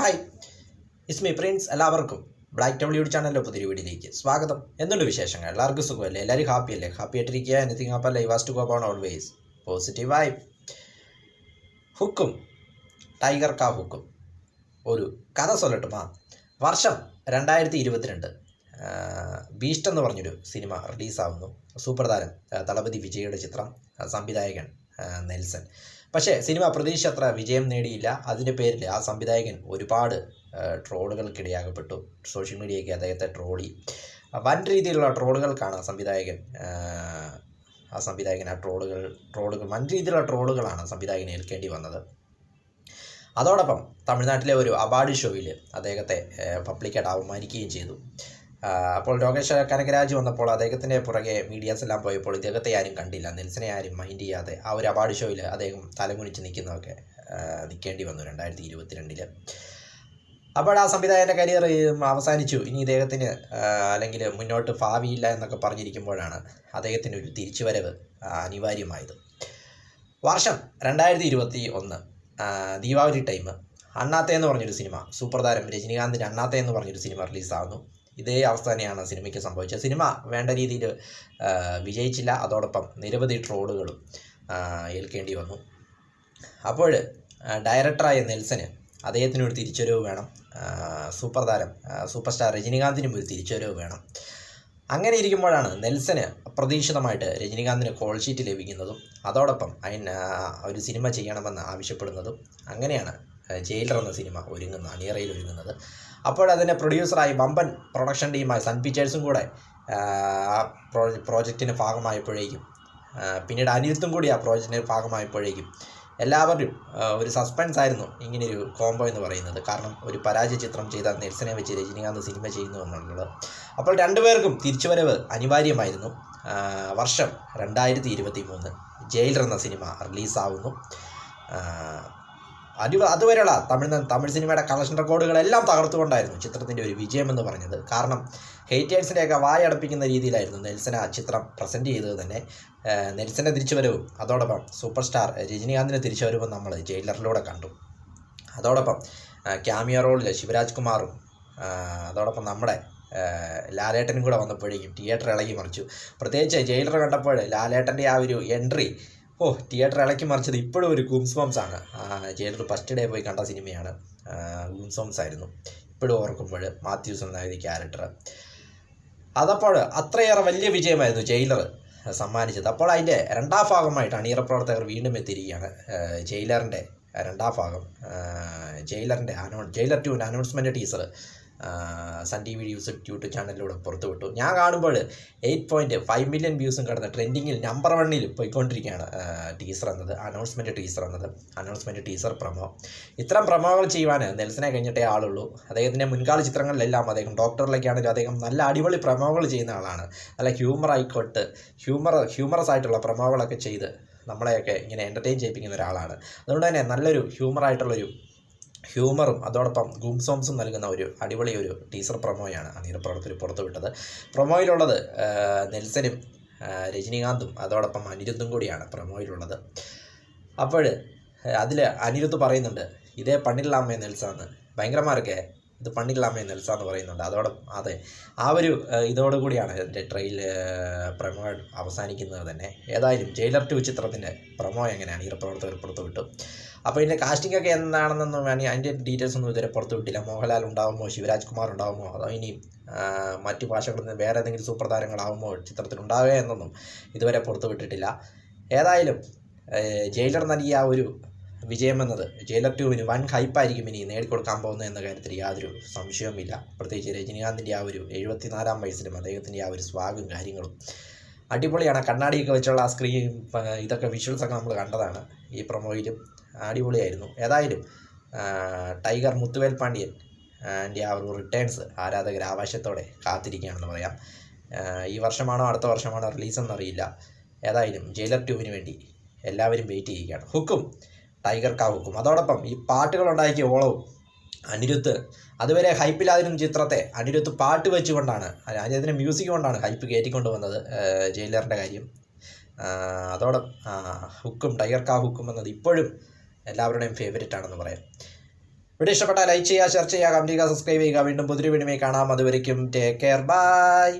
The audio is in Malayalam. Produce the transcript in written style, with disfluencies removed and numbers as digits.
Hi, it's me Prince. എല്ലാവർക്കും ബ്ലാക്ക് ഡബ്ല്യൂ ചാനലിൻ്റെ പുതിയ വീഡിയോയിലേക്ക് സ്വാഗതം. എന്തുണ്ട് വിശേഷങ്ങൾ? എല്ലാവർക്കും സുഖമല്ലേ? എല്ലാവരും ഹാപ്പിയല്ലേ? ഹാപ്പി ആയിട്ടിരിക്കുക. Anything happy live was to go on always positive vibe. Hukum, tiger കാ ഹുക്കും. ഒരു കഥ സൊല്ലട്ടുമാ. വർഷം 2022. ബീസ്റ്റ് എന്ന് പറഞ്ഞൊരു സിനിമ റിലീസാവുന്നു. സൂപ്പർ താരം തളപതി വിജയുടെ ചിത്രം, സംവിധായകൻ നെൽസൺ. പക്ഷേ സിനിമ പ്രതീക്ഷിച്ചത്ര വിജയം നേടിയില്ല. അതിൻ്റെ പേരിൽ ആ സംവിധായകൻ ഒരുപാട് ട്രോളുകൾക്കിടയാകപ്പെട്ടു. സോഷ്യൽ മീഡിയയ്ക്ക് അദ്ദേഹത്തെ ട്രോളി. വൻ രീതിയിലുള്ള ട്രോളുകൾക്കാണ് ആ സംവിധായകൻ ആ ട്രോളുകൾ വൻ രീതിയിലുള്ള ട്രോളുകളാണ് സംവിധായകൻ ഏൽക്കേണ്ടി വന്നത്. അതോടൊപ്പം തമിഴ്നാട്ടിലെ ഒരു അവാർഡ് ഷോയിൽ അദ്ദേഹത്തെ പബ്ലിക്കായിട്ട് അവമാനിക്കുകയും ചെയ്തു. അപ്പോൾ ലോകേഷ് കനകരാജ് വന്നപ്പോൾ അദ്ദേഹത്തിൻ്റെ പുറകെ മീഡിയാസ് എല്ലാം പോയപ്പോൾ ഇദ്ദേഹത്തെ ആരും കണ്ടില്ല. നെൽസനെ ആരും മൈൻഡ് ചെയ്യാതെ ആ ഒരു അവാർഡ് ഷോയിൽ അദ്ദേഹം തലകുനിച്ച് നിൽക്കേണ്ടി വന്നു 2022. അപ്പോൾ ആ സംവിധായകൻ്റെ കരിയർ അവസാനിച്ചു. ഇനി ഇദ്ദേഹത്തിന് അല്ലെങ്കിൽ മുന്നോട്ട് ഭാവിയില്ല എന്നൊക്കെ പറഞ്ഞിരിക്കുമ്പോഴാണ് അദ്ദേഹത്തിന് ഒരു തിരിച്ചുവരവ് അനിവാര്യമായത്. വർഷം 2021, ദീപാവലി ടൈം. അണ്ണാത്തെ എന്ന് പറഞ്ഞൊരു സിനിമ, സൂപ്പർ താരം രജനീകാന്തിൻ്റെ അണ്ണാത്തെ എന്ന് പറഞ്ഞൊരു സിനിമ റിലീസാകുന്നു. ഇതേ അവസ്ഥ തന്നെയാണ് സിനിമയ്ക്ക് സംഭവിച്ചത്. സിനിമ വേണ്ട രീതിയിൽ വിജയിച്ചില്ല. അതോടൊപ്പം നിരവധി ട്രോളുകളും ഏൽക്കേണ്ടി വന്നു. അപ്പോൾ ഡയറക്ടറായ നെൽസന് അദ്ദേഹത്തിനൊരു തിരിച്ചുവരവ് വേണം. സൂപ്പർ സ്റ്റാർ രജനീകാന്തിനും ഒരു തിരിച്ചുവരവ് വേണം. അങ്ങനെ ഇരിക്കുമ്പോഴാണ് നെൽസന് അപ്രതീക്ഷിതമായിട്ട് രജനീകാന്തിന് കോൾ ഷീറ്റ് ലഭിക്കുന്നതും അതോടൊപ്പം ഒരു സിനിമ ചെയ്യണമെന്ന് ആവശ്യപ്പെടുന്നതും. അങ്ങനെയാണ് ജയിലർ എന്ന സിനിമ അണിയറയിൽ ഒരുങ്ങുന്നത്. അപ്പോൾ അതിൻ്റെ പ്രൊഡ്യൂസറായി വമ്പൻ പ്രൊഡക്ഷൻ ടീമായി സൺ പിക്ചേഴ്സും കൂടെ ആ പ്രോജക്റ്റിന് ഭാഗമായപ്പോഴേക്കും, പിന്നീട് അനിരുദ്ധും കൂടി ആ പ്രോജക്റ്റിന് ഭാഗമായപ്പോഴേക്കും എല്ലാവരും ഒരു സസ്പെൻസ് ആയിരുന്നു ഇങ്ങനെയൊരു കോംബോ എന്ന് പറയുന്നത്. കാരണം ഒരു പരാജയ ചിത്രം ചെയ്ത നെൽസനെ വെച്ച് രജനീകാന്ത് സിനിമ ചെയ്യുന്നു എന്നുള്ളത്. അപ്പോൾ രണ്ടുപേർക്കും തിരിച്ചുവരവ് അനിവാര്യമായിരുന്നു. വർഷം 2023 ജയിലർ എന്ന സിനിമ റിലീസാവുന്നു. അതുവരെയുള്ള തമിഴ് സിനിമയുടെ കളക്ഷൻ റെക്കോർഡുകളെല്ലാം തകർത്തുകൊണ്ടായിരുന്നു ചിത്രത്തിൻ്റെ ഒരു വിജയം എന്ന് പറഞ്ഞത്. കാരണം ഹേറ്റേഴ്സിൻ്റെയൊക്കെ വായടപ്പിക്കുന്ന രീതിയിലായിരുന്നു നെൽസൺ ആ ചിത്രം പ്രസൻറ്റ് ചെയ്തത് തന്നെ. നെൽസൻ്റെ തിരിച്ചുവരവും അതോടൊപ്പം സൂപ്പർ സ്റ്റാർ രജനീകാന്തിൻ്റെ തിരിച്ചുവരവും നമ്മൾ ജയിലറിലൂടെ കണ്ടു. അതോടൊപ്പം ക്യാമിയോ റോളിൽ ശിവരാജ് കുമാറും അതോടൊപ്പം നമ്മുടെ ലാലേട്ടനും കൂടെ വന്നപ്പോഴേക്കും തിയേറ്റർ ഇളകി മറിച്ചു. പ്രത്യേകിച്ച് ജയിലർ കണ്ടപ്പോൾ ലാലേട്ടൻ്റെ ആ ഒരു എൻട്രി, തിയേറ്റർ ഇളക്കി മറിച്ചത് ഇപ്പോഴും ഒരു ഗൂംസ് ബംസ് ആണ്. ജയിലർ ഫസ്റ്റ് ഡേ പോയി കണ്ട സിനിമയാണ്, ഗൂംസ് ബംസ് ആയിരുന്നു. ഇപ്പോഴും ഓർക്കുമ്പോൾ മാത്യൂസ് എന്ന ക്യാരക്ടർ, അതപ്പോൾ അത്രയേറെ വലിയ വിജയമായിരുന്നു ജയിലർ സമ്മാനിച്ചത്. അപ്പോൾ അതിൻ്റെ രണ്ടാം ഭാഗമായിട്ട് അണിയറ പ്രവർത്തകർ വീണ്ടും എത്തിയിരിക്കുകയാണ്. ജയിലറിൻ്റെ രണ്ടാം ഭാഗം, Jailer 2 announcement teaser Sun TV news YouTube ചാനലിലൂടെ പുറത്തുവിട്ടു. ഞാൻ കാണുമ്പോൾ 8.5 മില്യൺ വ്യൂസും കടന്ന് ട്രെൻഡിങ്ങിൽ നമ്പർ 1 പോയിക്കൊണ്ടിരിക്കുകയാണ് അനൗൺസ്മെൻറ്റ് ടീസർ പ്രൊമോ. ഇത്തരം പ്രൊമോകൾ ചെയ്യുവാൻ നെൽസനെ കഴിഞ്ഞിട്ടേ ആളുള്ളൂ. അദ്ദേഹത്തിൻ്റെ മുൻകാല ചിത്രങ്ങളിലെല്ലാം അദ്ദേഹം ഡോക്ടറിലേക്കാണെങ്കിലും അദ്ദേഹം നല്ല അടിപൊളി പ്രൊമോകൾ ചെയ്യുന്ന ആളാണ്. നല്ല ഹ്യൂമറസ് ആയിട്ടുള്ള പ്രൊമോകളൊക്കെ ചെയ്ത് നമ്മളെയൊക്കെ ഇങ്ങനെ എൻ്റർടൈൻ ചെയ്യിപ്പിക്കുന്ന ഒരാളാണ്. അതുകൊണ്ട് തന്നെ നല്ലൊരു ഹ്യൂമറും അതോടൊപ്പം ഗൂംസോംസും നൽകുന്ന ഒരു അടിപൊളി ഒരു ടീസർ പ്രൊമോയാണ് അണിയറ പ്രവർത്തകർ പുറത്തുവിട്ടത്. പ്രൊമോയിലുള്ളത് നെൽസനും രജനീകാന്തും അതോടൊപ്പം അനിരുദ്ധും കൂടിയാണ് പ്രൊമോയിലുള്ളത്. അപ്പോൾ അതിൽ അനിരുദ്ധ് പറയുന്നുണ്ട്, ഇതേ പണില്ലാമേ നെൽസാന്ന്, ഭയങ്കരമാരൊക്കെ ഇത് പണില്ലാമേ നെൽസാന്ന് പറയുന്നുണ്ട്. അതെ, ആ ഒരു ഇതോടുകൂടിയാണ് ഇതിൻ്റെ പ്രൊമോ അവസാനിക്കുന്നത് തന്നെ. ഏതായാലും ജയിലർ 2 ചിത്രത്തിൻ്റെ പ്രൊമോ എങ്ങനെയാണ് അണിയറ പ്രവർത്തകർ പുറത്തുവിട്ടു. അപ്പോൾ ഇതിൻ്റെ കാസ്റ്റിംഗ് ഒക്കെ എന്താണെന്നൊന്നും അതിൻ്റെ ഡീറ്റെയിൽസ് ഒന്നും ഇതുവരെ പുറത്തുവിട്ടില്ല. മോഹൻലാൽ ഉണ്ടാകുമോ, ശിവരാജ് കുമാർ ഉണ്ടാകുമോ, അതോ ഇനി മറ്റു ഭാഷകളിൽ നിന്ന് വേറെ ഏതെങ്കിലും സൂപ്പർ താരങ്ങളാകുമോ ചിത്രത്തിലുണ്ടാവുക എന്നൊന്നും ഇതുവരെ പുറത്തുവിട്ടിട്ടില്ല. ഏതായാലും ജയിലർ നൽകിയ ആ ഒരു വിജയം എന്നത് ജയിലർ 2 വൻ ഹൈപ്പായിരിക്കും ഇനി നേടിക്കൊടുക്കാൻ പോകുന്നത് എന്ന കാര്യത്തിൽ യാതൊരു സംശയവുമില്ല. പ്രത്യേകിച്ച് രജനീകാന്തിൻ്റെ ആ ഒരു 74-ാം വയസ്സിലും അദ്ദേഹത്തിൻ്റെ ആ ഒരു സ്വാഗും കാര്യങ്ങളും അടിപൊളിയാണ്. കണ്ണാടിയൊക്കെ വെച്ചുള്ള ആ സ്ക്രീൻ ഇതൊക്കെ വിഷ്വൽസൊക്കെ നമ്മൾ കണ്ടതാണ്. ഈ പ്രൊമോയിലും അടിപൊളിയായിരുന്നു. ഏതായാലും ടൈഗർ മുത്തുവേൽ പാണ്ഡ്യൻ എൻ്റെ ആ ഒരു റിട്ടേൺസ് ആരാധകർ ആവേശത്തോടെ കാത്തിരിക്കുകയാണെന്ന് പറയാം. ഈ വർഷമാണോ അടുത്ത വർഷമാണോ റിലീസെന്നറിയില്ല. ഏതായാലും ജയിലർ 2 വേണ്ടി എല്ലാവരും വെയിറ്റ് ചെയ്യുകയാണ്. ഹുക്കും, ടൈഗർ കാ ഹുക്കും. അതോടൊപ്പം ഈ പാട്ടുകളുണ്ടാക്കിയ ഓളവും അനിരുദ്ധ് അതുവരെ ഹൈപ്പിലാതിരുന്ന ചിത്രത്തെ അനിരുദ്ധ് പാട്ട് വെച്ചുകൊണ്ടാണ്, അതിന് മ്യൂസിക് കൊണ്ടാണ് ഹൈപ്പ് കയറ്റിക്കൊണ്ട് വന്നത് ജയിലറിൻ്റെ കാര്യം. ഹുക്കും, ടൈഗർ കാ ഹുക്കും എന്നത് ഇപ്പോഴും എല്ലാവരുടെയും ഫേവറേറ്റ് ആണെന്ന് പറയാം. വീഡിയോ ഇഷ്ടപ്പെട്ടാൽ ലൈക്ക് ചെയ്യുക, ഷെയർ ചെയ്യുക, കമന്റ് ചെയ്യുക, സബ്സ്ക്രൈബ് ചെയ്യുക. വീണ്ടും പുതിയൊരു വീഡിയോയിൽ കാണാം. അതുവരയ്ക്കും ടേക്ക് കെയർ, ബൈ.